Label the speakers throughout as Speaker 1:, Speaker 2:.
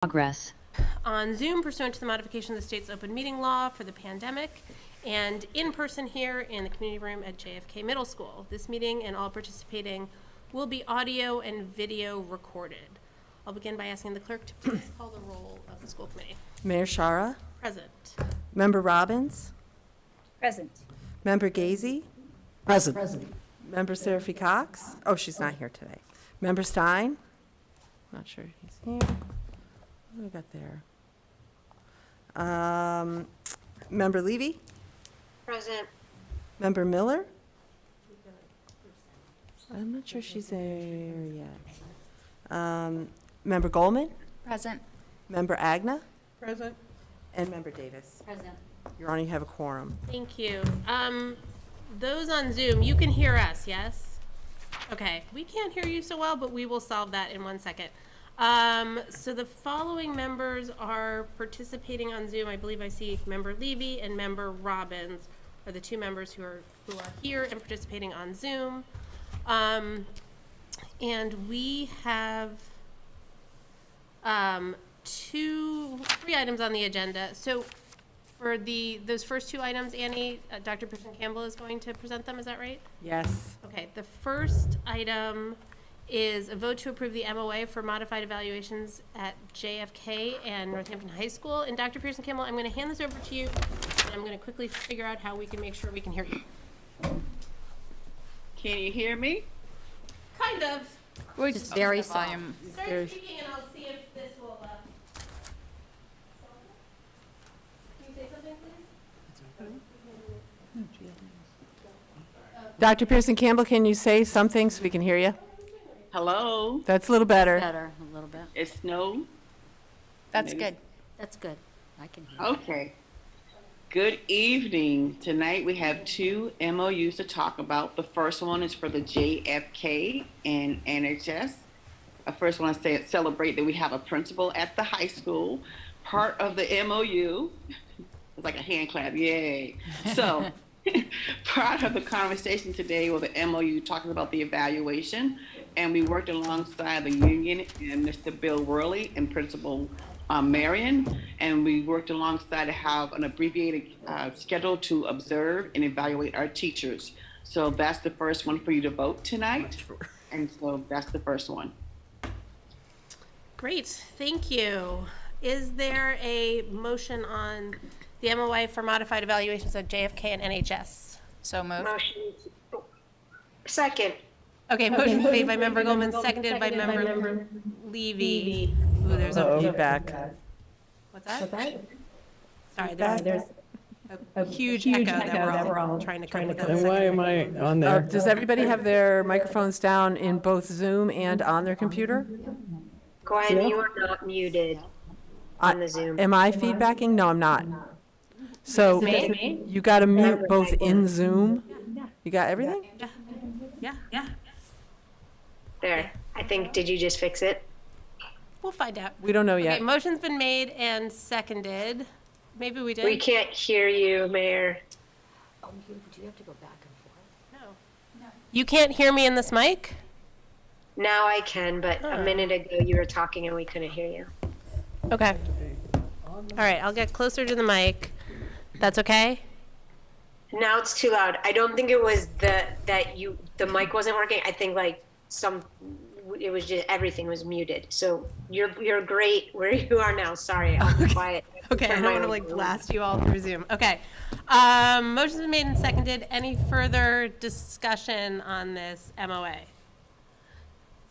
Speaker 1: Progress.
Speaker 2: On Zoom pursuant to the modification of the state's open meeting law for the pandemic, and in person here in the community room at JFK Middle School. This meeting and all participating will be audio and video recorded. I'll begin by asking the clerk to please call the roll of the school committee.
Speaker 3: Mayor Shara.
Speaker 2: Present.
Speaker 3: Member Robbins.
Speaker 4: Present.
Speaker 3: Member Gazy.
Speaker 4: Present.
Speaker 3: Member Seraphy Cox. Oh, she's not here today. Member Stein. Not sure he's here. What do we got there? Member Levy.
Speaker 5: Present.
Speaker 3: Member Miller. I'm not sure she's there yet. Member Goldman.
Speaker 4: Present.
Speaker 3: Member Agna.
Speaker 6: Present.
Speaker 3: And Member Davis.
Speaker 4: Present.
Speaker 3: Your Honor, you have a quorum.
Speaker 2: Thank you. Those on Zoom, you can hear us, yes? Okay, we can't hear you so well, but we will solve that in 1 second. So the following members are participating on Zoom. I believe I see Member Levy and Member Robbins are the two members who are here and participating on Zoom. And we have three items on the agenda. So for those first two items, Annie, Dr. Pearson Campbell is going to present them, is that right?
Speaker 3: Yes.
Speaker 2: Okay, the first item is a vote to approve the MOA for modified evaluations at JFK and Northampton High School. And Dr. Pearson Campbell, I'm going to hand this over to you, and I'm going to quickly figure out how we can make sure we can hear you.
Speaker 6: Can you hear me?
Speaker 2: Kind of.
Speaker 4: We're just very soft.
Speaker 2: Start speaking, and I'll see if this will. Can you say something, please?
Speaker 3: Dr. Pearson Campbell, can you say something so we can hear you?
Speaker 6: Hello?
Speaker 3: That's a little better.
Speaker 4: Better, a little bit.
Speaker 6: It's snow?
Speaker 4: That's
Speaker 6: Maybe.
Speaker 4: good. That's good. I can hear.
Speaker 6: Okay. Good evening. Tonight we have two MOUs to talk about. The first one is for the JFK and NHS. I first want to celebrate that we have a principal at the high school, part of the MOU. It's like a hand clap, yay. So part of the conversation today was the MOU talking about the evaluation, and we worked alongside the union and Mr. Bill Worley and Principal Marion, and we worked alongside to have an abbreviated schedule to observe and evaluate our teachers. So that's the first one for you to vote tonight, and so that's the first one.
Speaker 2: Great, thank you. Is there a motion on the MOA for modified evaluations at JFK and NHS?
Speaker 4: So moved.
Speaker 5: Motion. Second.
Speaker 2: Okay, motion made by Member Goldman, seconded by Member Levy. Ooh, there's a
Speaker 3: Feedback.
Speaker 2: What's that? Sorry, there's a huge echo that we're all trying to come with.
Speaker 7: And why am I on there?
Speaker 3: Does everybody have their microphones down in both Zoom and on their computer?
Speaker 5: Gwen, you are not muted on the Zoom.
Speaker 3: Am I feedbacking? No, I'm not. So you got to mute both in Zoom. You got everything?
Speaker 2: Yeah.
Speaker 5: There. I think, did you just fix it?
Speaker 2: We'll find out.
Speaker 3: We don't know
Speaker 2: Okay,
Speaker 3: yet.
Speaker 2: motion's been made and seconded. Maybe we did.
Speaker 5: We can't hear you, Mayor.
Speaker 4: Oh, do you have to go back and forth?
Speaker 2: No. You can't hear me in this mic?
Speaker 5: Now I can, but a minute ago you were talking and we couldn't hear you.
Speaker 2: Okay. All right, I'll get closer to the mic. That's okay?
Speaker 5: Now it's too loud. I don't think it was the mic wasn't working. I think it was just everything was muted. So you're great where you are now. Sorry, I'll be quiet.
Speaker 2: Okay, I don't want to blast you all through Zoom. Okay. Motion's been made and seconded. Any further discussion on this MOA?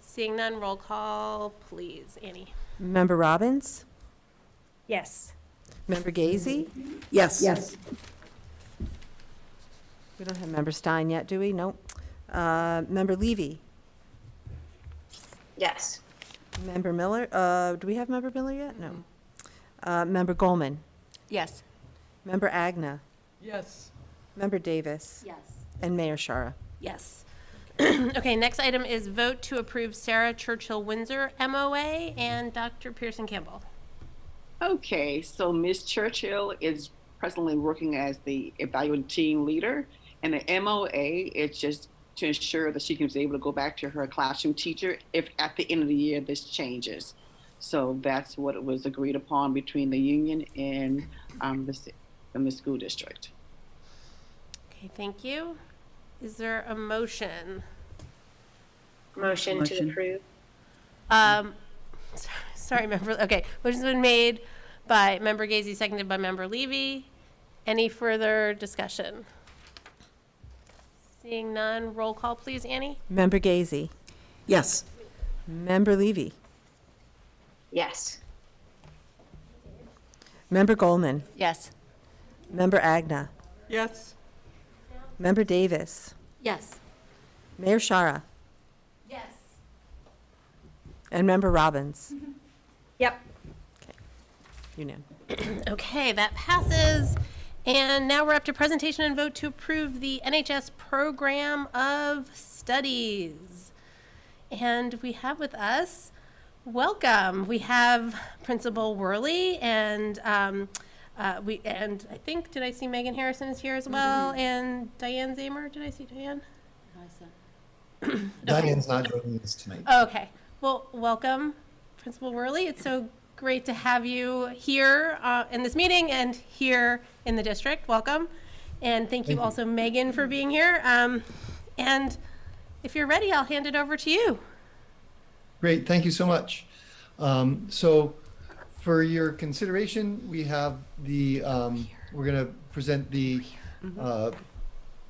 Speaker 2: Seeing none, roll call, please. Annie.
Speaker 3: Member Robbins?
Speaker 4: Yes.
Speaker 3: Member Gazy?
Speaker 4: Yes.
Speaker 3: We don't have Member Stein yet, do we? Nope. Member Levy?
Speaker 5: Yes.
Speaker 3: Member Miller? Do we have Member Miller yet? No. Member Goldman?
Speaker 4: Yes.
Speaker 3: Member Agna?
Speaker 7: Yes.
Speaker 3: Member Davis?
Speaker 4: Yes.
Speaker 3: And Mayor Shara.
Speaker 2: Yes. Okay, next item is vote to approve Sarah Churchill Windsor MOA and Dr. Pearson Campbell.
Speaker 6: Okay, so Ms. Churchill is presently working as the evaluating team leader, and the MOA is just to ensure that she can be able to go back to her classroom teacher if at the end of the year this changes. So that's what was agreed upon between the union and the school district.
Speaker 2: Okay, thank you. Is there a motion?
Speaker 5: Motion to approve.
Speaker 2: Sorry, member, okay, motion's been made by member Gazy, seconded by member Levy. Any further discussion? Seeing none, roll call, please, Annie?
Speaker 3: Member Gazy.
Speaker 7: Yes.
Speaker 3: Member Levy.
Speaker 5: Yes.
Speaker 3: Member Goldman.
Speaker 2: Yes.
Speaker 3: Member Agna.
Speaker 7: Yes.
Speaker 3: Member Davis.
Speaker 2: Yes.
Speaker 3: Mayor Shara.
Speaker 2: Yes.
Speaker 3: And Member Robbins.
Speaker 5: Yep.
Speaker 3: Unanimous.
Speaker 2: Okay, that passes. And now we're up to presentation and vote to approve the NHS Program of Studies. And we have with us, welcome, we have Principal Worley and I think, did I see Megan Harrison is here as well? And Diane Zamer, did I see Diane?
Speaker 1: Diane's not joining us tonight.
Speaker 2: Okay, well, welcome, Principal Worley. It's so great to have you here in this meeting and here in the district. Welcome. And thank you also, Megan, for being here. And if you're ready, I'll hand it over to you.
Speaker 1: Great, thank you so much. So for your consideration, we have the, we're going to present the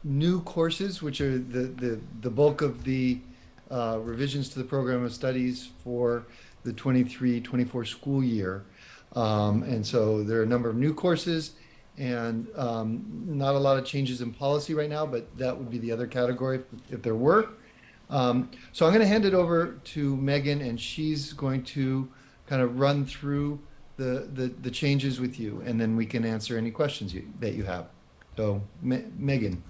Speaker 1: new courses, which are the bulk of the revisions to the program of studies for the 23-24 school year. And so there are a number of new courses and not a lot of changes in policy right now, but that would be the other category if there were. So I'm going to hand it over to Megan, and she's going to kind of run through the changes with you, and then we can answer any questions that you have. So Megan.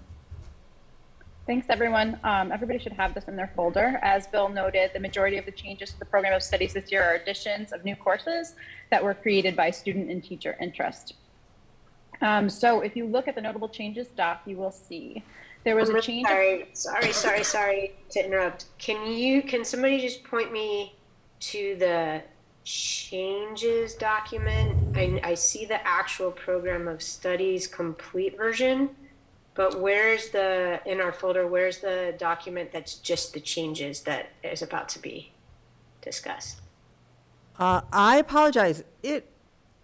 Speaker 8: Thanks, everyone. Everybody should have this in their folder. As Bill noted, the majority of the changes to the program of studies this year are additions of new courses that were created by student and teacher interest. So if you look at the notable changes doc, you will see there was a change.
Speaker 5: Sorry to interrupt. Can somebody just point me to the changes document? I see the actual program of studies complete version. But in our folder, where's the document that's just the changes that is about to be discussed?
Speaker 3: I apologize.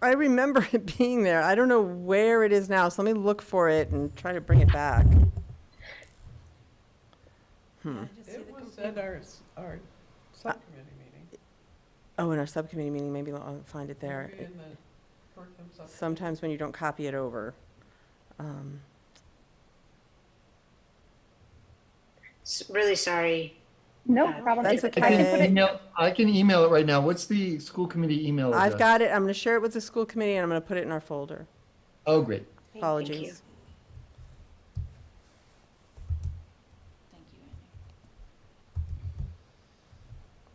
Speaker 3: I remember it being there. I don't know where it is now, so let me look for it and try to bring it back.
Speaker 7: It was at our subcommittee meeting.
Speaker 3: Oh, in our subcommittee meeting, maybe I'll find it there.
Speaker 7: Maybe in the curriculum subcommittee.
Speaker 3: Sometimes when you don't copy it over.
Speaker 5: Really sorry.
Speaker 8: No problem.
Speaker 3: That's
Speaker 8: I can put it.
Speaker 1: I can email it right now. What's the school committee email address?
Speaker 3: I've got it. I'm going to share it with the school committee, and I'm going to put it in our folder.
Speaker 1: Oh, great.
Speaker 3: Apologies.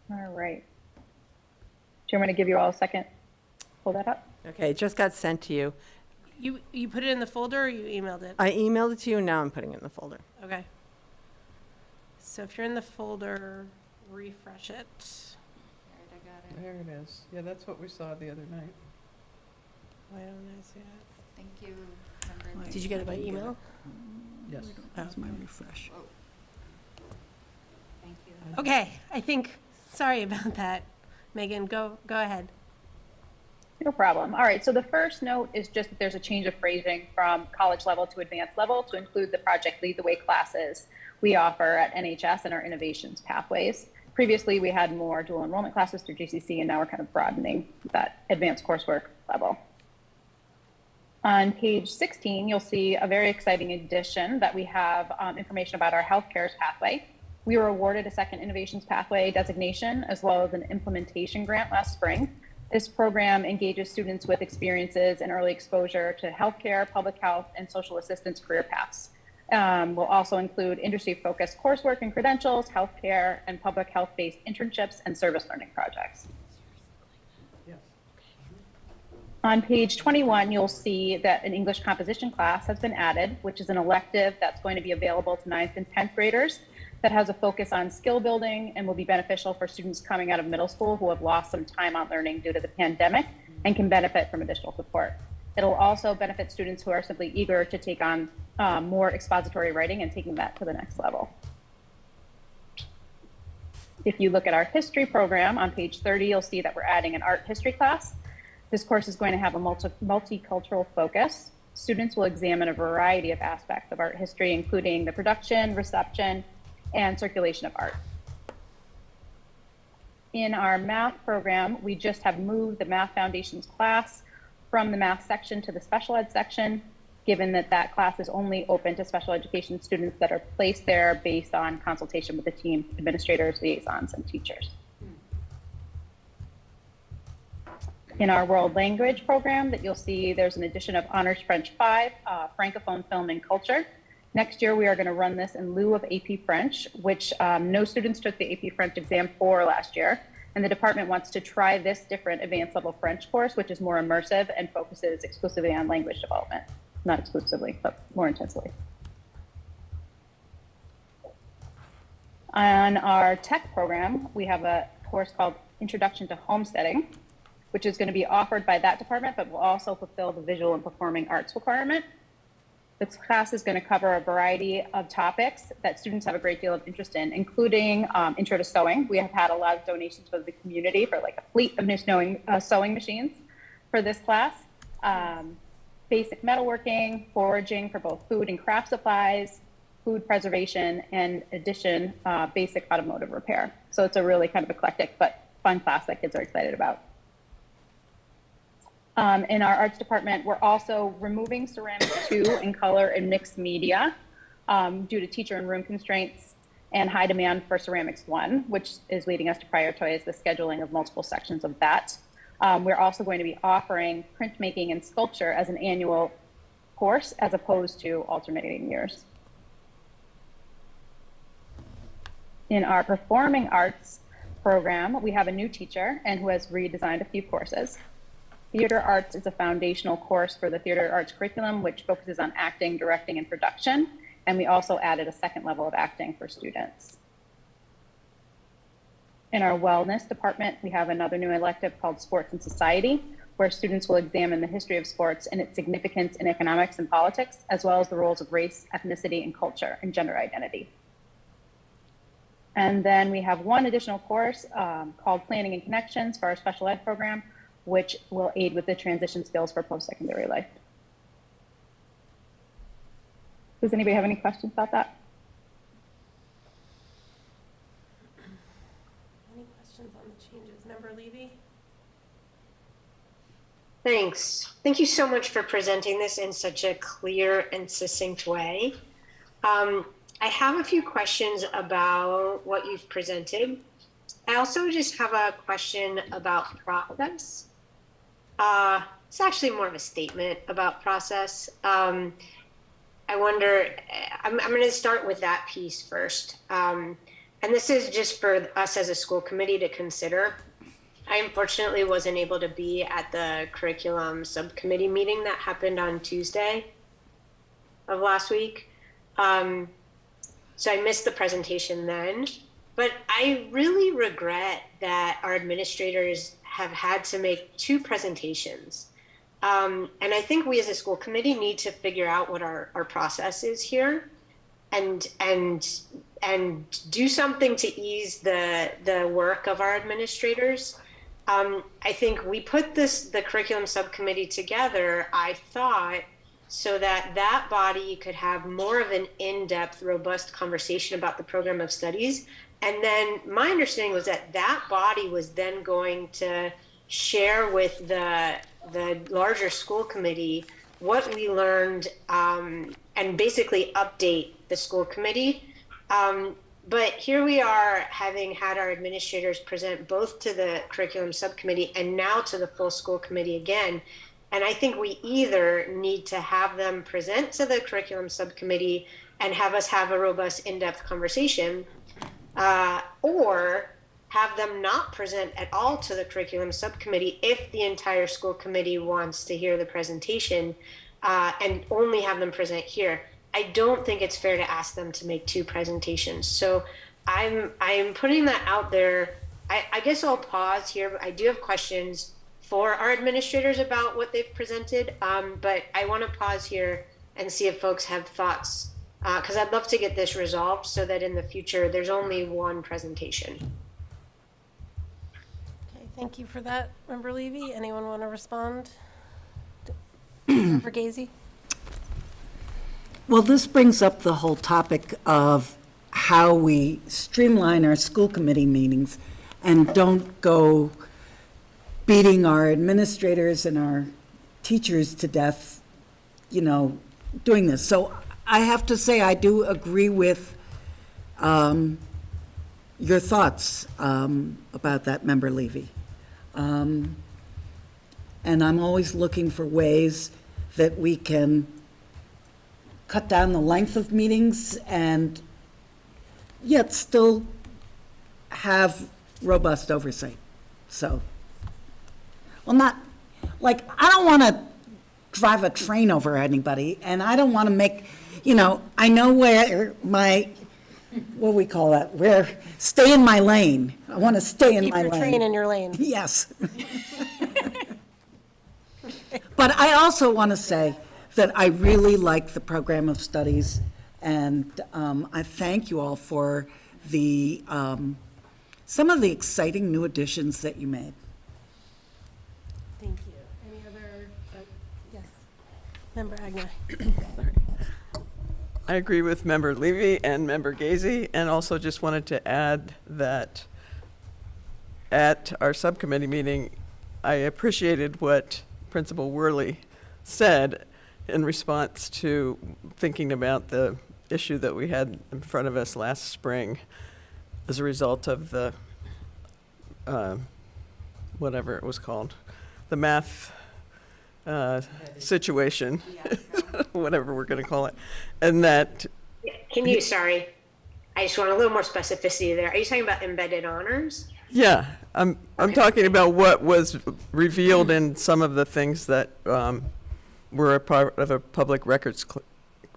Speaker 8: All right. Do you want me to give you all a second? Pull that up.
Speaker 3: Okay, it just got sent to you.
Speaker 2: You put it in the folder or you emailed it?
Speaker 3: I emailed it to you, and now I'm putting it in the folder.
Speaker 2: Okay. So if you're in the folder, refresh it.
Speaker 7: There it is. Yeah, that's what we saw the other night.
Speaker 2: Why don't I see it?
Speaker 9: Thank you. Member.
Speaker 2: Did you get it by email?
Speaker 7: Yes.
Speaker 9: That's my refresh. Thank you.
Speaker 2: Okay, sorry about that. Megan, go ahead.
Speaker 8: No problem. All right. So the first note is just that there's a change of phrasing from college level to advanced level to include the Project Lead the Way classes we offer at NHS and our innovations pathways. Previously, we had more dual enrollment classes through GCC, and now we're kind of broadening that advanced coursework level. On page 16, you'll see a very exciting addition that we have information about our healthcare pathway. We were awarded a second innovations pathway designation as well as an implementation grant last spring. This program engages students with experiences and early exposure to healthcare, public health, and social assistance career paths. We'll also include industry-focused coursework and credentials, healthcare, and public health-based internships and service learning projects.
Speaker 7: Yes.
Speaker 8: On page 21, you'll see that an English composition class has been added, which is an elective that's going to be available to 9th and 10th graders. that has a focus on skill building and will be beneficial for students coming out of middle school who have lost some time on learning due to the pandemic and can benefit from additional support. It'll also benefit students who are simply eager to take on more expository writing and taking that to the next level. If you look at our history program on page 30, you'll see that we're adding an art history class. This course is going to have a multicultural focus. Students will examine a variety of aspects of art history, including the production, reception, and circulation of art. In our math program, we just have moved the Math Foundations class from the math section to the special ed section, given that that class is only open to special education students that are placed there based on consultation with the team, administrators, liaisons, and teachers. In our world language program that you'll see, there's an addition of Honors French 5, Francophone Film and Culture. Next year, we are going to run this in lieu of AP French, which no students took the AP French exam for last year. And the department wants to try this different advanced level French course, which is more immersive and focuses exclusively on language development. Not exclusively, but more intensely. On our tech program, we have a course called Introduction to Homesteading, which is going to be offered by that department, but will also fulfill the visual and performing arts requirement. This class is going to cover a variety of topics that students have a great deal of interest in, including intro to sewing. We have had a lot of donations from the community for like a fleet of new sewing machines for this class. Basic metalworking, foraging for both food and craft supplies, food preservation, and addition, basic automotive repair. So it's a really kind of eclectic but fun class that kids are excited about. In our arts department, we're also removing ceramics 2 in color and mixed media due to teacher and room constraints and high demand for ceramics 1, which is leading us to prioritize the scheduling of multiple sections of that. We're also going to be offering printmaking and sculpture as an annual course as opposed to alternating years. In our performing arts program, we have a new teacher and who has redesigned a few courses. Theater arts is a foundational course for the theater arts curriculum, which focuses on acting, directing, and production. And we also added a second level of acting for students. In our wellness department, we have another new elective called Sports and Society, where students will examine the history of sports and its significance in economics and politics, as well as the roles of race, ethnicity, and culture, and gender identity. And then we have one additional course called Planning and Connections for our special ed program, which will aid with the transition skills for post-secondary life. Does anybody have any questions about that?
Speaker 2: Any questions on the changes? Member Levy?
Speaker 5: Thanks. Thank you so much for presenting this in such a clear and succinct way. I have a few questions about what you've presented. I also just have a question about process. It's actually more of a statement about process. I wonder, I'm going to start with that piece first. And this is just for us as a school committee to consider. I unfortunately wasn't able to be at the curriculum subcommittee meeting that happened on Tuesday of last week. So I missed the presentation then, but I really regret that our administrators have had to make 2 presentations. And I think we as a school committee need to figure out what our process is here and do something to ease the work of our administrators. I think we put the curriculum subcommittee together, I thought, so that that body could have more of an in-depth, robust conversation about the program of studies. And then my understanding was that that body was then going to share with the larger school committee what we learned and basically update the school committee. But here we are having had our administrators present both to the curriculum subcommittee and now to the full school committee again. And I think we either need to have them present to the curriculum subcommittee and have us have a robust in-depth conversation, or have them not present at all to the curriculum subcommittee if the entire school committee wants to hear the presentation, and only have them present here. I don't think it's fair to ask them to make two presentations. So I'm putting that out there. I guess I'll pause here. I do have questions for our administrators about what they've presented, but I want to pause here and see if folks have thoughts, because I'd love to get this resolved so that in the future there's only one presentation.
Speaker 2: Okay, thank you for that, Member Levy. Anyone want to respond? Member Gazy?
Speaker 9: Well, this brings up the whole topic of how we streamline our school committee meetings and don't go beating our administrators and our teachers to death, doing this. So I have to say, I do agree with your thoughts about that, Member Levy. And I'm always looking for ways that we can cut down the length of meetings and yet still have robust oversight. So, well, not, like, I don't want to drive a train over anybody, and I don't want to make, I know where what do we call that? Stay in my lane. I want to stay in
Speaker 2: Keep
Speaker 9: my
Speaker 2: your
Speaker 9: lane.
Speaker 2: train in your lane.
Speaker 9: Yes. But I also want to say that I really like the program of studies, and I thank you all for the some of the exciting new additions that you made.
Speaker 2: Thank you. Any other, yes, Member Agnew.
Speaker 7: I agree with Member Levy and Member Gazy, and also just wanted to add that at our subcommittee meeting, I appreciated what Principal Worley said in response to thinking about the issue that we had in front of us last spring as a result of the, whatever it was called, the math situation, whatever we're going to call it. And that.
Speaker 5: Sorry, I just want a little more specificity there. Are you talking about embedded honors?
Speaker 7: Yeah, I'm talking about what was revealed in some of the things that were a part of a public records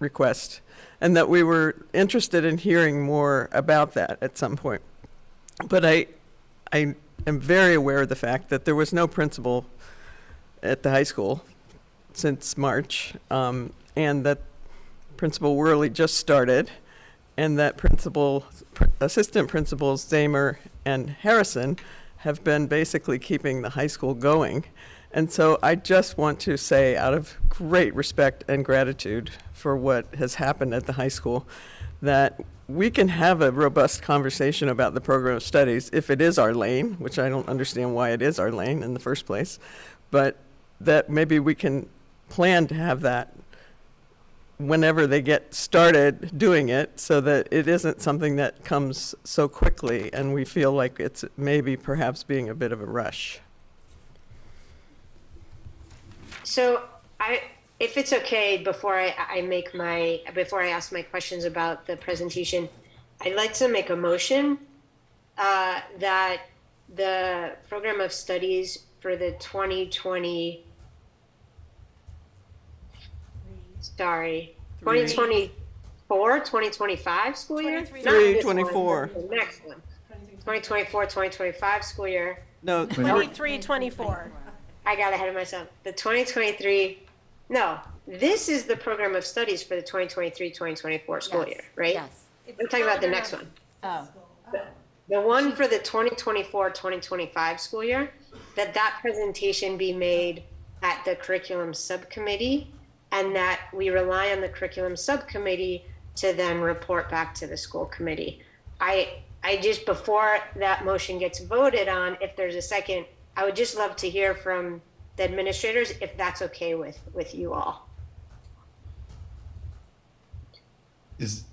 Speaker 7: request, and that we were interested in hearing more about that at some point. But I am very aware of the fact that there was no principal at the high school since March, and that Principal Worley just started, and that assistant principals Zamer and Harrison have been basically keeping the high school going. And so I just want to say, out of great respect and gratitude for what has happened at the high school, that we can have a robust conversation about the program of studies if it is our lane, which I don't understand why it is our lane in the first place, but that maybe we can plan to have that whenever they get started doing it, so that it isn't something that comes so quickly and we feel like it's maybe perhaps being a bit of a rush.
Speaker 5: So if it's okay, before I ask my questions about the presentation, I'd like to make a motion that the program of studies for the 2025 school year? Not this one,
Speaker 7: 3-24.
Speaker 5: the next one. 2024-2025 school year.
Speaker 7: No,
Speaker 2: 23-24.
Speaker 5: I got ahead of myself. The 2023, no, this is the program of studies for the 2023-2024 school year, right?
Speaker 4: Yes.
Speaker 5: I'm talking about the next one.
Speaker 4: Oh.
Speaker 5: The one for the 2024-2025 school year, that presentation be made at the curriculum subcommittee, and that we rely on the curriculum subcommittee to then report back to the school committee. I just, before that motion gets voted on, if there's a second, I would just love to hear from the administrators if that's okay with you all. That's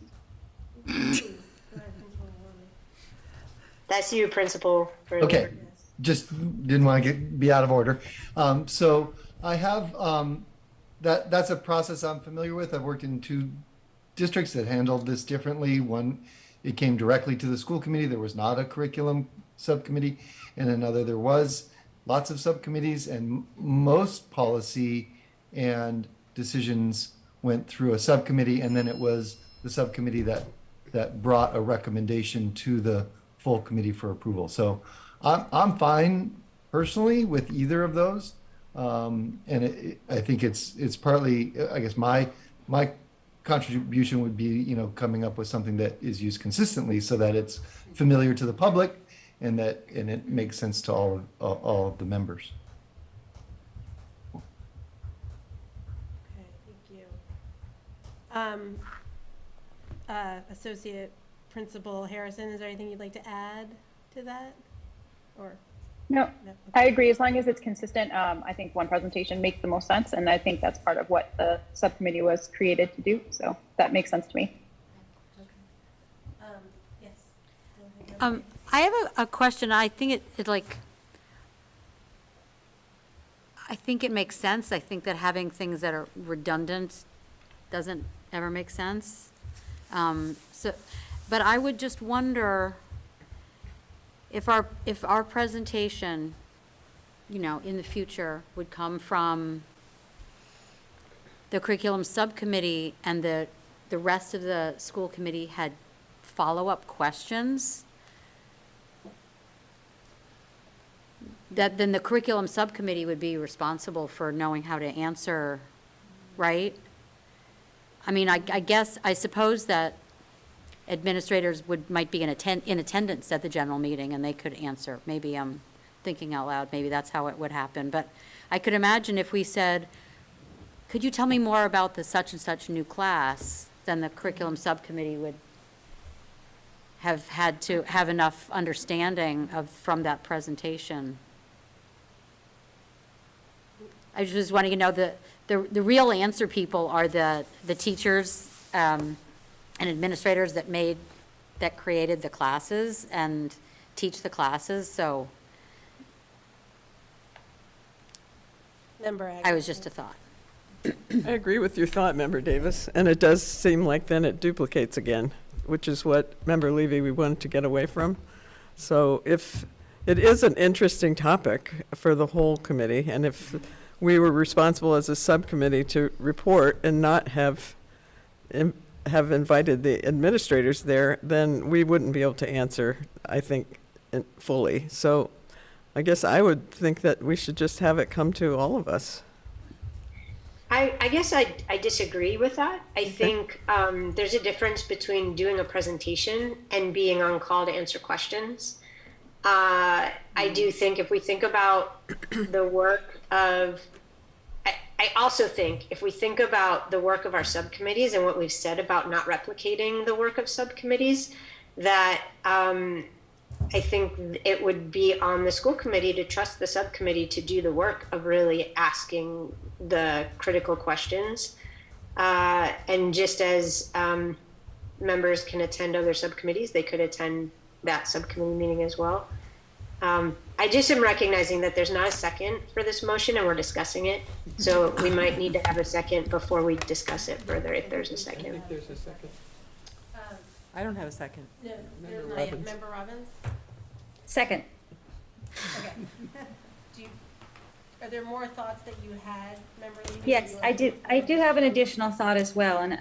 Speaker 5: you, Principal.
Speaker 1: Okay, just didn't want to be out of order. So I have, that's a process I'm familiar with. I've worked in two districts that handled this differently. One, it came directly to the school committee. There was not a curriculum subcommittee. And another, there was lots of subcommittees, and most policy and decisions went through a subcommittee, and then it was the subcommittee that brought a recommendation to the full committee for approval. So I'm fine personally with either of those. And I think it's partly, I guess my contribution would be, you know, coming up with something that is used consistently so that it's familiar to the public and it makes sense to all of the members.
Speaker 2: Okay, thank you. Associate Principal Harrison, is there anything you'd like to add to that? Or?
Speaker 8: No,
Speaker 2: No,
Speaker 8: I agree. As long as it's consistent, I think one presentation makes the most sense, and I think that's part of what the subcommittee was created to do. So that makes sense to me.
Speaker 2: Yes.
Speaker 4: I have a question. I think I think it makes sense. I think that having things that are redundant doesn't ever make sense. But I would just wonder if our presentation, you know, in the future would come from the curriculum subcommittee and the rest of the school committee had follow-up questions, that then the curriculum subcommittee would be responsible for knowing how to answer, right? I mean, I suppose that administrators might be in attendance at the general meeting and they could answer. Maybe I'm thinking out loud, maybe that's how it would happen. But I could imagine if we said, could you tell me more about the such and such new class, then the curriculum subcommittee would have had to have enough understanding from that presentation. I just want to know the real answer people are the teachers and administrators that created the classes and teach the classes. So I was just a thought.
Speaker 7: I agree with your thought, Member Davis, and it does seem like then it duplicates again, which is what Member Levy we wanted to get away from. So if it is an interesting topic for the whole committee, and if we were responsible as a subcommittee to report and not have invited the administrators there, then we wouldn't be able to answer, I think, fully. So I guess I would think that we should just have it come to all of us.
Speaker 5: I guess I disagree with that. I think there's a difference between doing a presentation and being on call to answer questions. I do think if we think about the work of, I also think if we think about the work of our subcommittees and what we've said about not replicating the work of subcommittees, that I think it would be on the school committee to trust the subcommittee to do the work of really asking the critical questions. And just as members can attend other subcommittees, they could attend that subcommittee meeting as well. I just am recognizing that there's not a second for this motion and we're discussing it. So we might need to have a second before we discuss it further if there's a second.
Speaker 7: I think there's a second.
Speaker 3: I don't have a second.
Speaker 2: No,
Speaker 7: Member
Speaker 2: not yet.
Speaker 7: Robbins.
Speaker 2: Member Robbins?
Speaker 8: Second.
Speaker 2: Okay. Are there more thoughts that you had, Member Levy?
Speaker 10: Yes, I do have an additional thought as well, and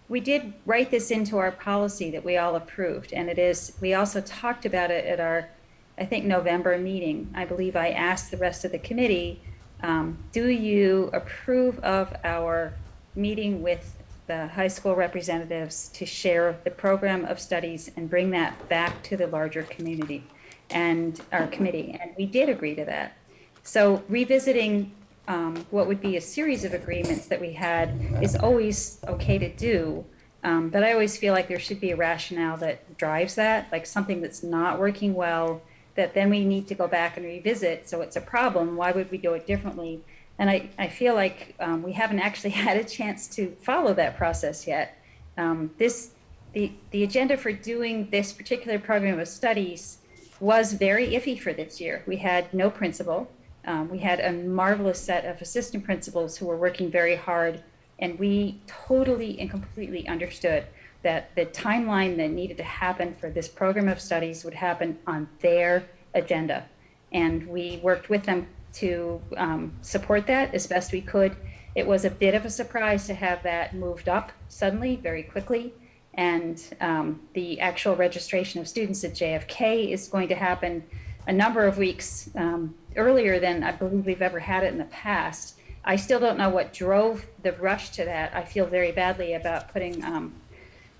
Speaker 10: we did write this into our policy that we all approved, and we also talked about it at our, I think, November meeting. I believe I asked the rest of the committee, do you approve of our meeting with the high school representatives to share the program of studies and bring that back to the larger community and our committee? And we did agree to that. So revisiting what would be a series of agreements that we had is always okay to do, but I always feel like there should be a rationale that drives that, like something that's not working well, that then we need to go back and revisit. So it's a problem. Why would we do it differently? And I feel like we haven't actually had a chance to follow that process yet. The agenda for doing this particular program of studies was very iffy for this year. We had no principal. We had a marvelous set of assistant principals who were working very hard, and we totally and completely understood that the timeline that needed to happen for this program of studies would happen on their agenda. And we worked with them to support that as best we could. It was a bit of a surprise to have that moved up suddenly, very quickly. And the actual registration of students at JFK is going to happen a number of weeks earlier than I believe we've ever had it in the past. I still don't know what drove the rush to that. I feel very badly about putting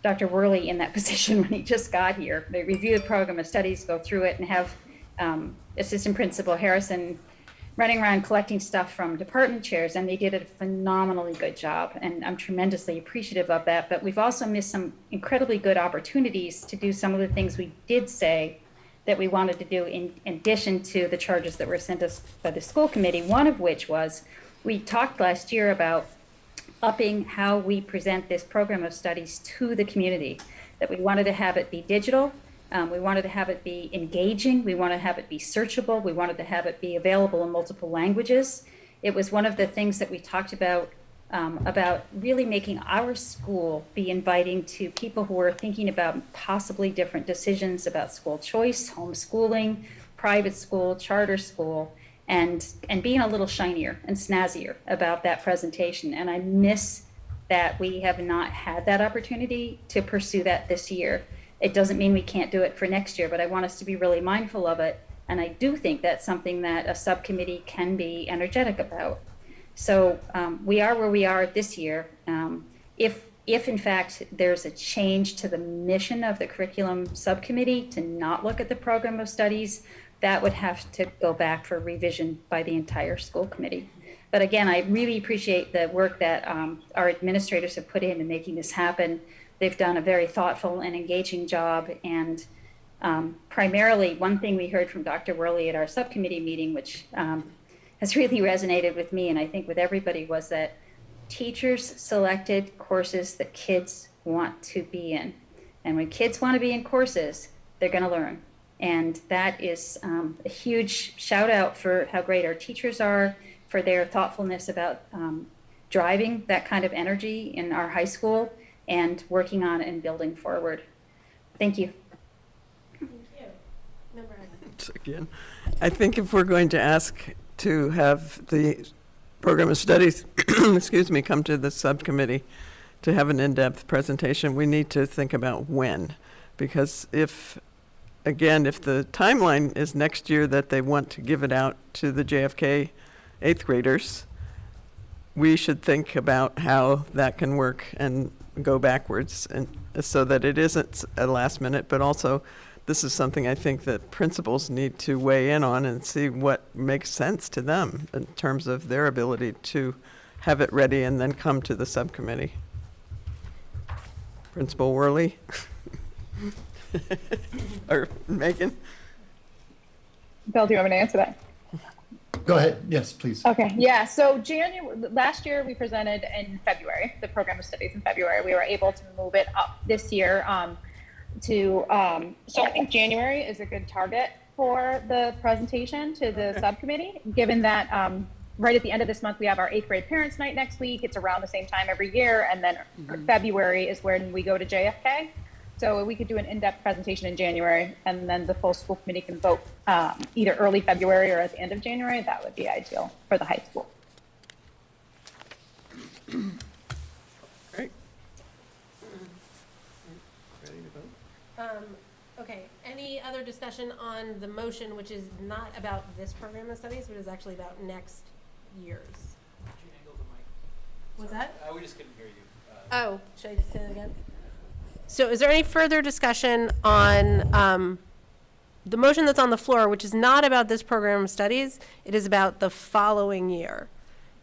Speaker 10: Dr. Worley in that position when he just got here. They review the program of studies, go through it, and have Assistant Principal Harrison running around collecting stuff from department chairs, and they did a phenomenally good job, and I'm tremendously appreciative of that. But we've also missed some incredibly good opportunities to do some of the things we did say that we wanted to do in addition to the charges that were sent us by the school committee, one of which was we talked last year about upping how we present this program of studies to the community, that we wanted to have it be digital. We wanted to have it be engaging. We wanted to have it be searchable. We wanted to have it be available in multiple languages. It was one of the things that we talked about really making our school be inviting to people who are thinking about possibly different decisions about school choice, homeschooling, private school, charter school, and being a little shinier and snazzier about that presentation. And I miss that we have not had that opportunity to pursue that this year. It doesn't mean we can't do it for next year, but I want us to be really mindful of it. And I do think that's something that a subcommittee can be energetic about. So we are where we are this year. If in fact there's a change to the mission of the curriculum subcommittee to not look at the program of studies, that would have to go back for revision by the entire school committee. But again, I really appreciate the work that our administrators have put in making this happen. They've done a very thoughtful and engaging job. And primarily, one thing we heard from Dr. Worley at our subcommittee meeting, which has really resonated with me and I think with everybody, was that teachers selected courses that kids want to be in. And when kids want to be in courses, they're going to learn. And that is a huge shout out for how great our teachers are, for their thoughtfulness about driving that kind of energy in our high school and working on and building forward. Thank you.
Speaker 2: Thank you. Member Hagman.
Speaker 7: Again, I think if we're going to ask to have the program of studies, excuse me, come to the subcommittee to have an in-depth presentation, we need to think about when. Because if the timeline is next year that they want to give it out to the JFK 8th graders, we should think about how that can work and go backwards, and so that it isn't a last minute, but also this is something I think that principals need to weigh in on and see what makes sense to them in terms of their ability to have it ready and then come to the subcommittee. Principal Worley? Or Megan?
Speaker 8: Bill, do you want me to answer that?
Speaker 1: Go ahead. Yes, please.
Speaker 8: Okay. Yeah. So last year we presented in February, the program of studies in February. We were able to move it up this year so I think January is a good target for the presentation to the subcommittee, given that right at the end of this month, we have our 8th grade parents night next week. It's around the same time every year. And then February is when we go to JFK. So we could do an in-depth presentation in January, and then the full school committee can vote either early February or at the end of January. That would be ideal for the high school.
Speaker 7: Great. Ready to vote?
Speaker 2: Okay, any other discussion on the motion, which is not about this program of studies, but is actually about next year's?
Speaker 11: Could you angle the mic?
Speaker 2: Was that?
Speaker 11: We just couldn't hear you.
Speaker 2: Oh, should I say that again? So is there any further discussion on the motion that's on the floor, which is not about this program of studies? It is about the following year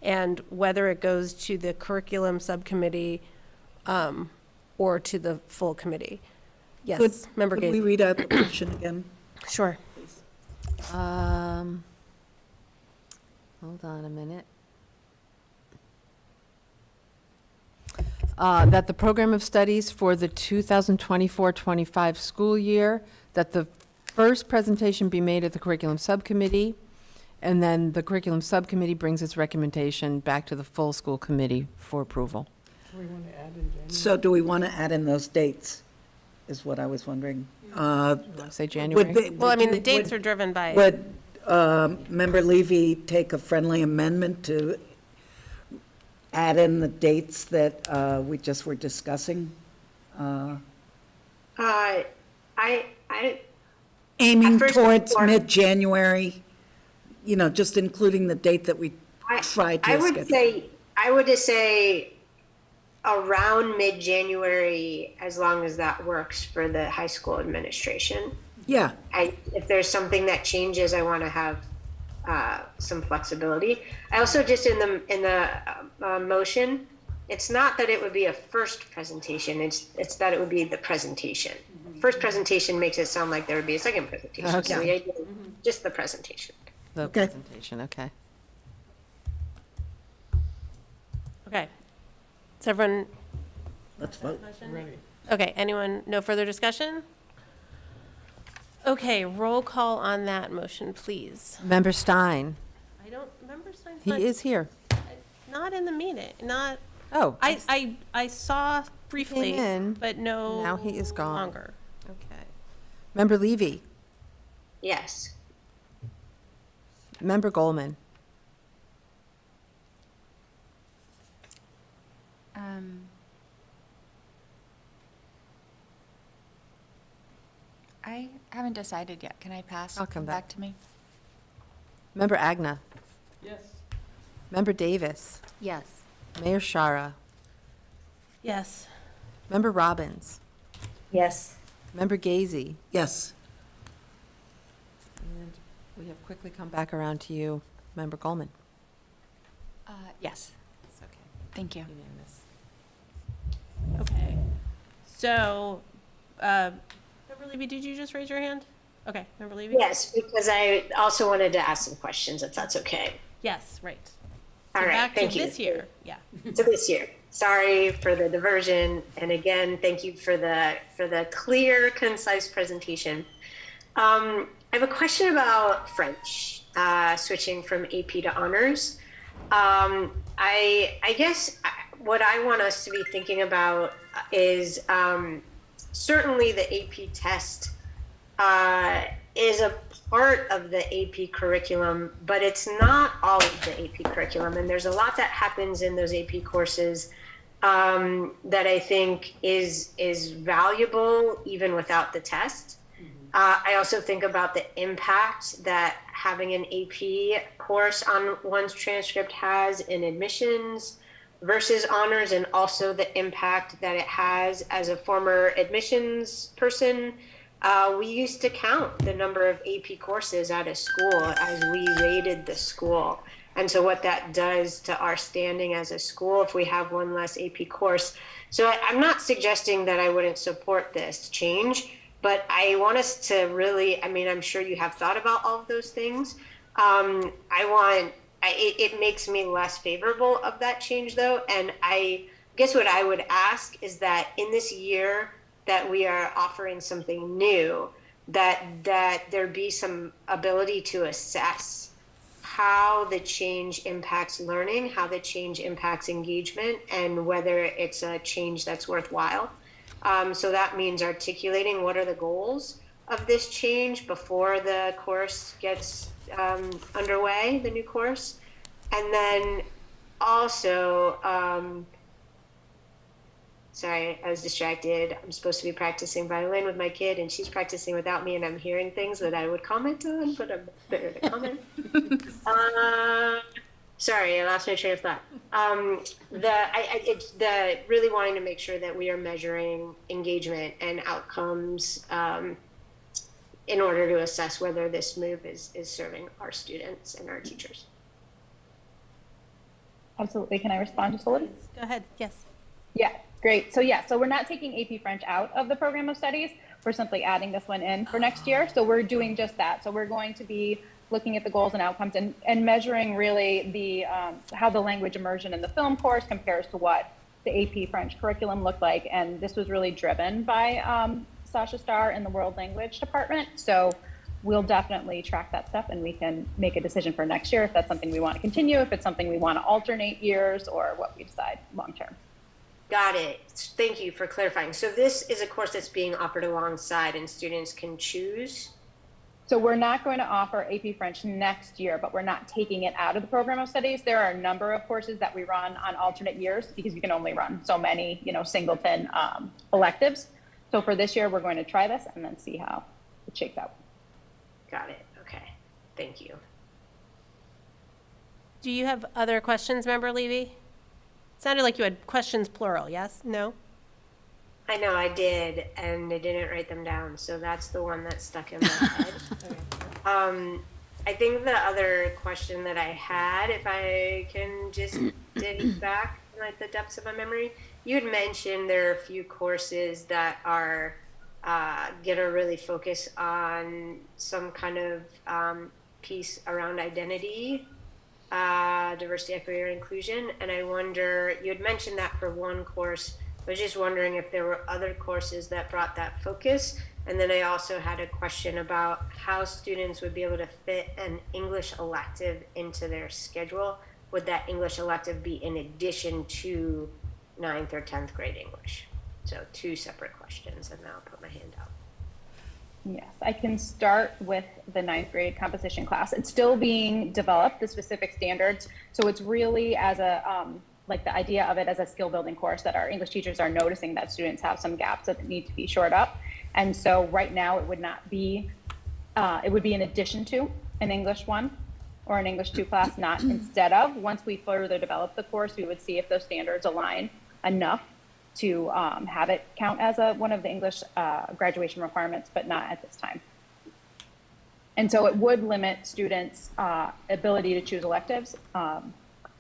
Speaker 2: and whether it goes to the curriculum subcommittee or to the full committee. Yes, Member
Speaker 9: Could
Speaker 2: Gates.
Speaker 9: we read out the motion again?
Speaker 2: Sure.
Speaker 12: Hold on a minute. That the program of studies for the 2024-25 school year, that the first presentation be made at the curriculum subcommittee, and then the curriculum subcommittee brings its recommendation back to the full school committee for approval.
Speaker 9: So do we want to add in those dates, is what I was wondering.
Speaker 12: Say January.
Speaker 2: Well, I mean, the dates are driven by.
Speaker 9: Would Member Levy take a friendly amendment to add in the dates that we just were discussing?
Speaker 5: I
Speaker 9: Aiming
Speaker 5: At first,
Speaker 9: towards
Speaker 5: before-
Speaker 9: mid-January, just including the date that we tried to
Speaker 5: I would
Speaker 9: schedule.
Speaker 5: say, I would just say around mid-January, as long as that works for the high school administration.
Speaker 9: Yeah,
Speaker 5: If there's something that changes, I want to have some flexibility. I also just in the motion, it's not that it would be a first presentation. It's that it would be the presentation. First presentation makes it sound like there would be a second presentation. So the idea is just the presentation.
Speaker 12: The
Speaker 9: Okay.
Speaker 12: presentation, okay.
Speaker 2: Okay. Is everyone,
Speaker 9: let's vote.
Speaker 2: okay, anyone, no further discussion? Okay, roll call on that motion, please.
Speaker 12: Member Stein,
Speaker 2: I don't, remember Stein's
Speaker 12: he is here.
Speaker 2: not in the meeting, not,
Speaker 12: Oh,
Speaker 2: I saw briefly,
Speaker 12: Came in,
Speaker 2: but no
Speaker 12: now he is gone.
Speaker 2: longer.
Speaker 12: okay. Member Levy,
Speaker 5: Yes.
Speaker 12: Member Goldman,
Speaker 13: I haven't decided yet. Can I pass?
Speaker 12: I'll come back.
Speaker 13: Back to me.
Speaker 12: Member Agna,
Speaker 11: Yes.
Speaker 12: Member Davis,
Speaker 4: Yes.
Speaker 12: Mayor Shara,
Speaker 2: Yes.
Speaker 12: Member Robbins,
Speaker 10: Yes.
Speaker 12: Member Gazy,
Speaker 9: Yes,
Speaker 12: and we have quickly come back around to you, Member Goldman.
Speaker 13: Yes.
Speaker 12: It's okay,
Speaker 13: Thank you.
Speaker 12: unanimous.
Speaker 2: Okay. So, Member Levy, did you just raise your hand? Okay, Member Levy?
Speaker 5: Yes, because I also wanted to ask some questions, if that's okay.
Speaker 2: Yes, right.
Speaker 5: All
Speaker 2: So
Speaker 5: right,
Speaker 2: back
Speaker 5: thank
Speaker 2: to
Speaker 5: you.
Speaker 2: this year, yeah.
Speaker 5: To this year. Sorry for the diversion, and again, thank you for the clear, concise presentation. I have a question about French, switching from AP to honors. I guess what I want us to be thinking about is certainly the AP test is a part of the AP curriculum, but it's not all of the AP curriculum. And there's a lot that happens in those AP courses that I think is valuable even without the test. I also think about the impact that having an AP course on one's transcript has in admissions versus honors, and also the impact that it has as a former admissions person. We used to count the number of AP courses at a school as we rated the school. And so what that does to our standing as a school if we have one less AP course. So I'm not suggesting that I wouldn't support this change, but I want us to really, I mean, I'm sure you have thought about all of those things. It makes me less favorable of that change though. And I guess what I would ask is that in this year that we are offering something new, that there be some ability to assess how the change impacts learning, how the change impacts engagement, and whether it's a change that's worthwhile. So that means articulating what are the goals of this change before the course gets underway, the new course. And then also, sorry, I was distracted. I'm supposed to be practicing violin with my kid, and she's practicing without me, and I'm hearing things that I would comment on, but I'm better to comment. Sorry, I lost my train of thought. It's the really wanting to make sure that we are measuring engagement and outcomes in order to assess whether this move is serving our students and our teachers.
Speaker 8: Absolutely. Can I respond just a little?
Speaker 2: Go ahead, yes.
Speaker 8: Yeah, great. So we're not taking AP French out of the program of studies. We're simply adding this one in for next year. So we're doing just that. So we're going to be looking at the goals and outcomes and measuring really the how the language immersion in the film course compares to what the AP French curriculum looked like. And this was really driven by Sasha Starr in the World Language Department. So we'll definitely track that stuff, and we can make a decision for next year if that's something we want to continue, if it's something we want to alternate years, or what we decide long term.
Speaker 5: Got it. Thank you for clarifying. So this is a course that's being offered alongside, and students can choose
Speaker 8: So we're not going to offer AP French next year, but we're not taking it out of the program of studies. There are a number of courses that we run on alternate years because you can only run so many, singleton electives. So for this year, we're going to try this and then see how it shakes out.
Speaker 5: Got it. Okay. Thank you.
Speaker 2: Do you have other questions, Member Levy? Sounded like you had questions plural, yes? No?
Speaker 5: I know I did, and I didn't write them down, so that's the one that stuck in my head. I think the other question that I had, if I can just dig back like the depths of my memory, you had mentioned there are a few courses that are gonna really focus on some kind of piece around identity, diversity, equity, or inclusion. And I wonder, you had mentioned that for one course. I was just wondering if there were other courses that brought that focus. And then I also had a question about how students would be able to fit an English elective into their schedule. Would that English elective be in addition to 9th or 10th grade English? So 2 separate questions, and then I'll put my hand up.
Speaker 8: Yes, I can start with the 9th grade composition class. It's still being developed, the specific standards. So it's really as a, like the idea of it as a skill building course that our English teachers are noticing that students have some gaps that need to be shored up. And so right now it would not be, it would be in addition to an English 1 or an English 2 class, not instead of. Once we further develop the course, we would see if those standards align enough to have it count as one of the English graduation requirements, but not at this time. And so it would limit students' ability to choose electives,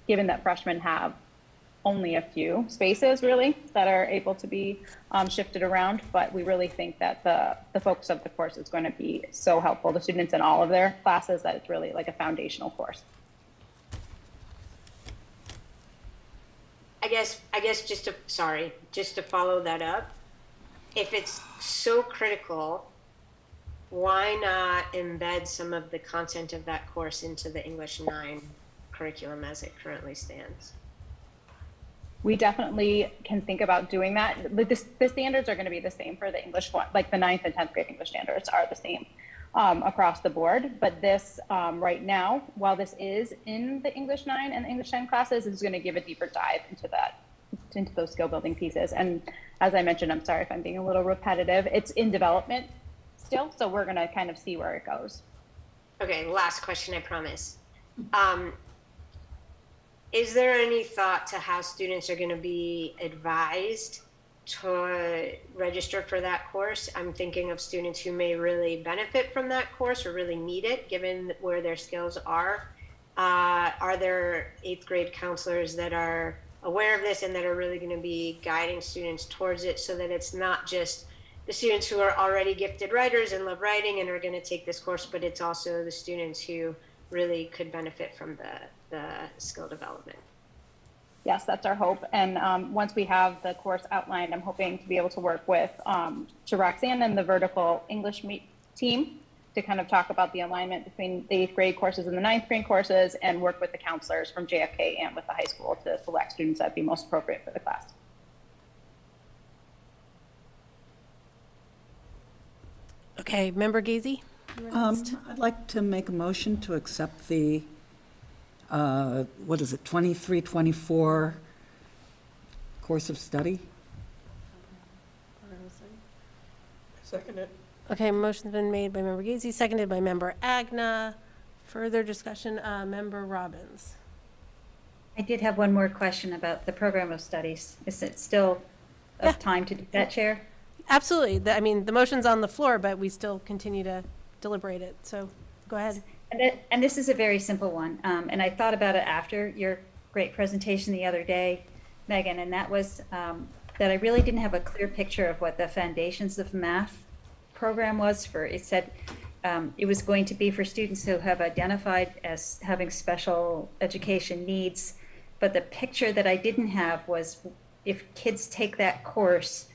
Speaker 8: given that freshmen have only a few spaces really that are able to be shifted around. But we really think that the focus of the course is going to be so helpful to students in all of their classes that it's really like a foundational course.
Speaker 5: I guess just to follow that up, if it's so critical, why not embed some of the content of that course into the English 9 curriculum as it currently stands?
Speaker 8: We definitely can think about doing that. The standards are going to be the same for the English 1, like the 9th and 10th grade English standards are the same across the board. But this right now, while this is in the English 9 and the English 10 classes, is going to give a deeper dive into those skill building pieces. And as I mentioned, I'm sorry if I'm being a little repetitive, it's in development still. So we're going to kind of see where it goes.
Speaker 5: Okay, last question, I promise. Is there any thought to how students are going to be advised to register for that course? I'm thinking of students who may really benefit from that course or really need it, given where their skills are. Are there 8th grade counselors that are aware of this and that are really going to be guiding students towards it, so that it's not just the students who are already gifted writers and love writing and are going to take this course, but it's also the students who really could benefit from the skill development?
Speaker 8: Yes, that's our hope. And once we have the course outlined, I'm hoping to be able to work with Roxanne and the vertical English team to kind of talk about the alignment between the 8th grade courses and the 9th grade courses, and work with the counselors from JFK and with the high school to select students that would be most appropriate for the class.
Speaker 2: Okay, Member Gazy?
Speaker 9: I'd like to make a motion to accept the, 23-24 course of study.
Speaker 7: Seconded.
Speaker 2: Okay, motion's been made by Member Gazy, seconded by Member Agna. Further discussion, Member Robbins.
Speaker 10: I did have one more question about the program of studies. Is it still time to do that, Chair?
Speaker 2: Absolutely. I mean, the motion's on the floor, but we still continue to deliberate it. So go ahead.
Speaker 10: And this is a very simple one. And I thought about it after your great presentation the other day, Megan, and that was that I really didn't have a clear picture of what the Foundations of Math program was for. It said it was going to be for students who have identified as having special education needs. But the picture that I didn't have was if kids take that course,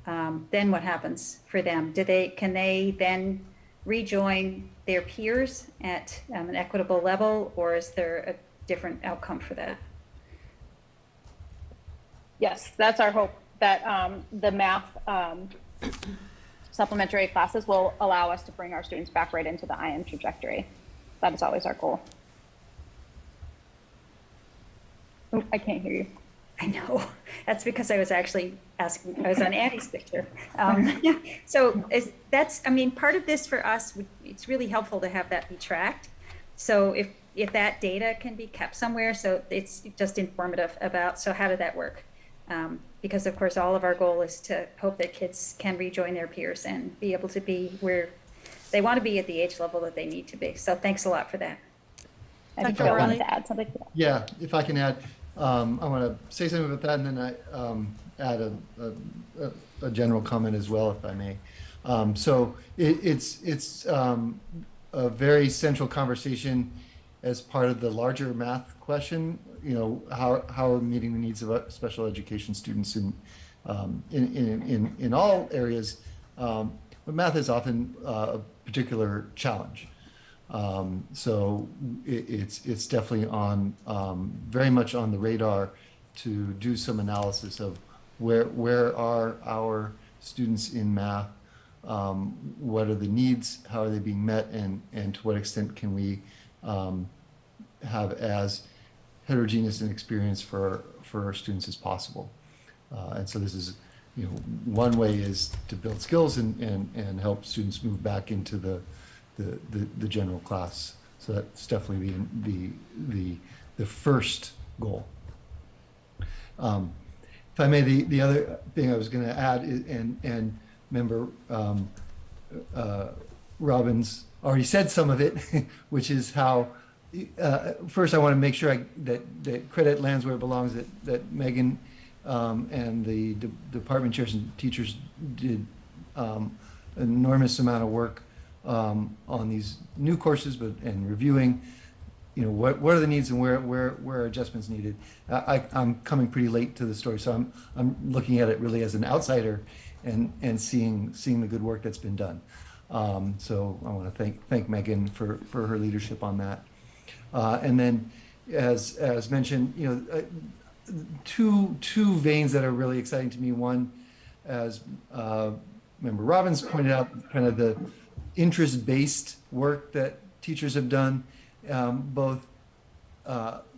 Speaker 10: then what happens for them? Can they then rejoin their peers at an equitable level, or is there a different outcome for that?
Speaker 8: Yes, that's our hope, that the math supplementary classes will allow us to bring our students back right into the IM trajectory. That is always our goal. Oh, I can't hear you.
Speaker 10: I know. That's because I was actually asking, I was on Annie's picture. So I mean, part of this for us, it's really helpful to have that be tracked. So if that data can be kept somewhere, so it's just informative about, so how did that work? Because of course, all of our goal is to hope that kids can rejoin their peers and be able to be where they want to be at the age level that they need to be. So thanks a lot for that.
Speaker 8: I think
Speaker 2: Dr.
Speaker 8: I wanted
Speaker 2: Worley?
Speaker 8: to add something to that.
Speaker 1: Yeah, if I can add, I want to say something about that, and then I add a general comment as well, if I may. So it's a very central conversation as part of the larger math question. You know, how are meeting the needs of special education students in all areas, but math is often a particular challenge. So it's definitely on very much on the radar to do some analysis of where are our students in math, what are the needs, how are they being met, and to what extent can we have as heterogeneous an experience for our students as possible. And so this is, you know, one way is to build skills and help students move back into the general class. So that's definitely the first goal. If I may, the other thing I was going to add is, and member Robbins already said some of it, which is how first I want to make sure that credit lands where it belongs, that Megan and the department chairs and teachers did an enormous amount of work on these new courses, and reviewing, you know, what are the needs and where are adjustments needed. I'm coming pretty late to the story, so I'm looking at it really as an outsider and seeing the good work that's been done. So I want to thank Megan for her leadership on that. And then, as mentioned, you know, two veins that are really exciting to me. One, as Member Robbins pointed out, kind of the interest-based work that teachers have done, both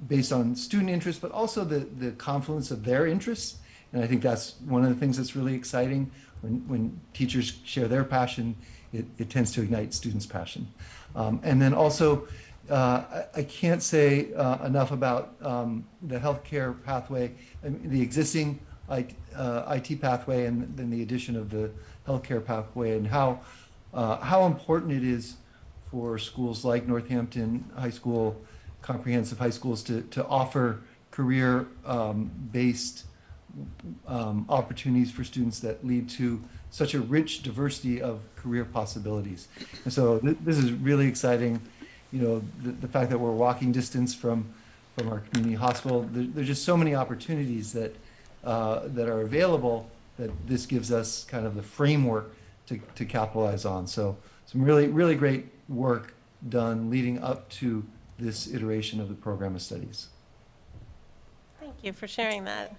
Speaker 1: based on student interest, but also the confluence of their interests. And I think that's one of the things that's really exciting. When teachers share their passion, it tends to ignite students' passion. And then also, I can't say enough about the healthcare pathway, the existing IT pathway, and then the addition of the healthcare pathway, and how important it is for schools like Northampton High School, comprehensive high schools, to offer career based opportunities for students that lead to such a rich diversity of career possibilities. And so this is really exciting. You know, the fact that we're walking distance from our community hospital, there's just so many opportunities that are available, that this gives us kind of the framework to capitalize on. So some really great work done leading up to this iteration of the program of studies.
Speaker 2: Thank you for sharing that.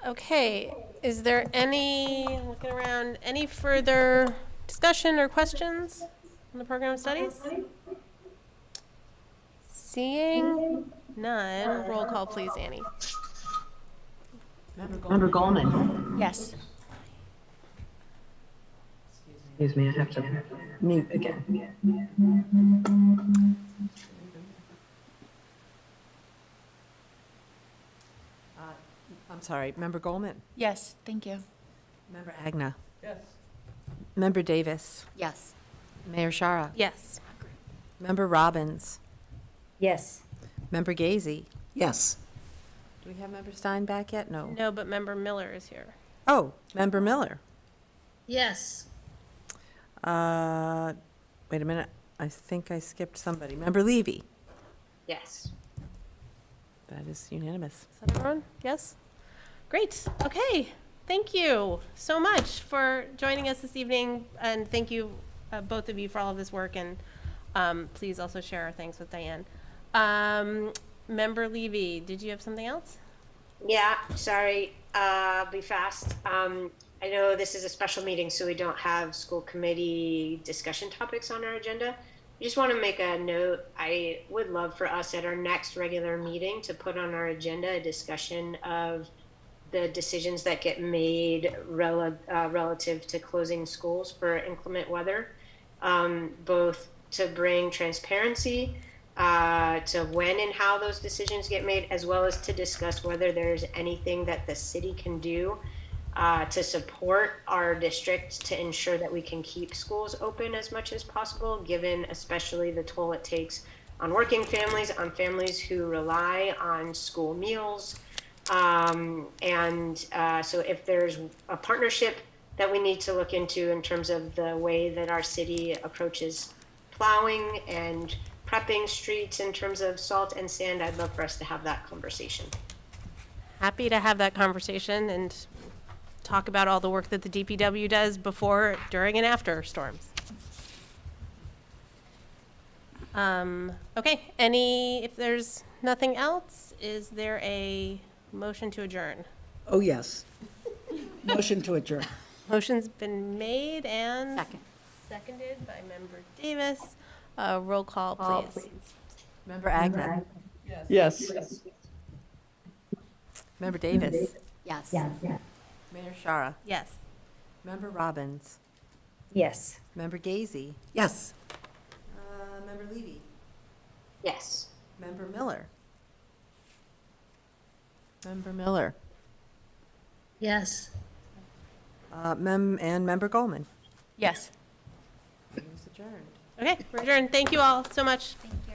Speaker 2: Okay, is there looking around, any further discussion or questions on the program of studies? Seeing none, roll call please, Annie.
Speaker 14: Member Goldman.
Speaker 13: Yes.
Speaker 14: Excuse me, I have to mute again.
Speaker 12: I'm sorry, Member Goldman,
Speaker 13: Yes, thank you.
Speaker 12: Member Agna. Yes. Member Davis,
Speaker 4: Yes.
Speaker 12: Mayor Shara,
Speaker 2: Yes.
Speaker 12: Member Robbins,
Speaker 10: Yes.
Speaker 12: Member Gazy.
Speaker 9: Yes.
Speaker 12: Do we have Member Stein back yet? No.
Speaker 2: No, but Member Miller is here.
Speaker 12: Oh, Member Miller.
Speaker 5: Yes.
Speaker 12: Wait a minute, I think I skipped somebody. Member Levy.
Speaker 5: Yes.
Speaker 12: That is unanimous.
Speaker 2: Is that everyone? Yes? Great. Okay. Thank you so much for joining us this evening. And thank you, both of you, for all of this work. And please also share our thanks with Diane. Member Levy, did you have something else?
Speaker 5: Yeah, sorry, I'll be fast. I know this is a special meeting, so we don't have school committee discussion topics on our agenda. I just want to make a note. I would love for us at our next regular meeting to put on our agenda a discussion of the decisions that get made relative to closing schools for inclement weather, both to bring transparency to when and how those decisions get made, as well as to discuss whether there's anything that the city can do to support our district to ensure that we can keep schools open as much as possible, given especially the toll it takes on working families, on families who rely on school meals. So if there's a partnership that we need to look into in terms of the way that our city approaches plowing and prepping streets in terms of salt and sand, I'd love for us to have that conversation.
Speaker 2: Happy to have that conversation and talk about all the work that the DPW does before, during, and after storms. Okay, if there's nothing else, is there a motion to adjourn?
Speaker 9: Oh, yes. Motion to adjourn.
Speaker 2: Motion's been made and
Speaker 4: Second.
Speaker 2: seconded by Member Davis. Roll call, please.
Speaker 12: Member Agnew?
Speaker 7: Yes.
Speaker 12: Member Davis?
Speaker 4: Yes.
Speaker 12: Mayor Shara?
Speaker 2: Yes.
Speaker 12: Member Robbins?
Speaker 10: Yes.
Speaker 12: Member Gazy?
Speaker 9: Yes.
Speaker 12: Member Levy?
Speaker 5: Yes.
Speaker 12: Member Miller? Member Miller?
Speaker 10: Yes.
Speaker 12: And Member Goldman?
Speaker 13: Yes.
Speaker 12: Meeting's adjourned.
Speaker 2: Okay, we're adjourned. Thank you all so much.
Speaker 13: Thank you.